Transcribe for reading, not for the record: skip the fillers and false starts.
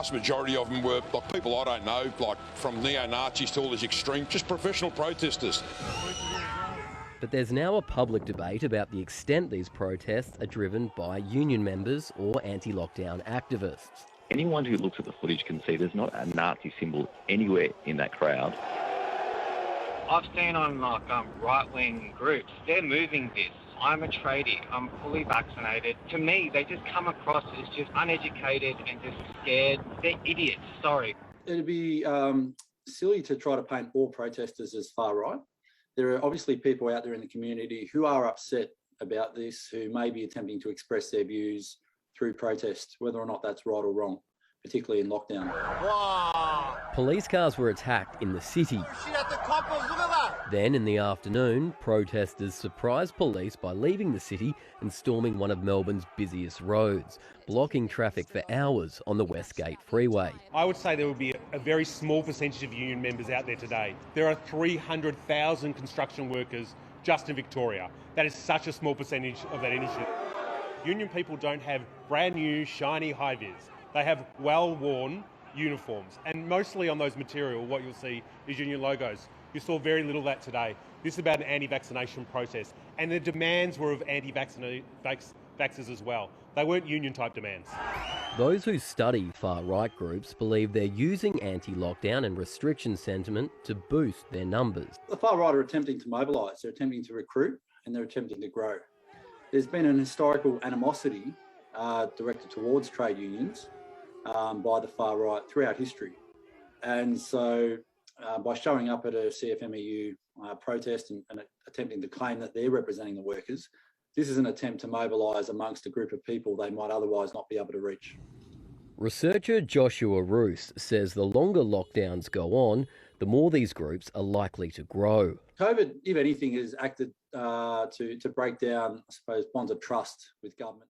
vast majority of them were like people I don't know, like from neo-Nazis to all these extreme, just professional protesters. But there's now a public debate about the extent these protests are driven by union members or anti-lockdown activists. Anyone who looks at the footage can see there's not a Nazi symbol anywhere in that crowd. I've seen on right-wing groups, they're moving this. I'm a tradie, I'm fully vaccinated. To me, they just come across as just uneducated and just scared. They're idiots, sorry. It'd be silly to try to paint all protesters as far right. There are obviously people out there in the community who are upset about this, who may be attempting to express their views through protest, whether or not that's right or wrong, particularly in lockdown. Wow. Police cars were attacked in the city. Shit at the coppers, look at that. Then in the afternoon, protesters surprised police by leaving the city and storming one of Melbourne's busiest roads, blocking traffic for hours on the Westgate Freeway. I would say there would be a very small percentage of union members out there today. There are 300,000 construction workers just in Victoria. That is such a small percentage of that industry. Union people don't have brand new, shiny high-vis. They have well-worn uniforms, and mostly on those material, what you'll see is union logos. You saw very little of that today. This is about an anti-vaccination protest, and the demands were of anti-vaxxers as well. They weren't union-type demands. Those who study far-right groups believe they're using anti-lockdown and restriction sentiment to boost their numbers. The far right are attempting to mobilise, they're attempting to recruit, and they're attempting to grow. There's been an historical animosity directed towards trade unions by the far right throughout history. And so by showing up at a CFMEU protest and attempting to claim that they're representing the workers, this is an attempt to mobilise amongst a group of people they might otherwise not be able to reach. Researcher Joshua Roos says the longer lockdowns go on, the more these groups are likely to grow. COVID, if anything, has acted to break down, I suppose, bonds of trust with government.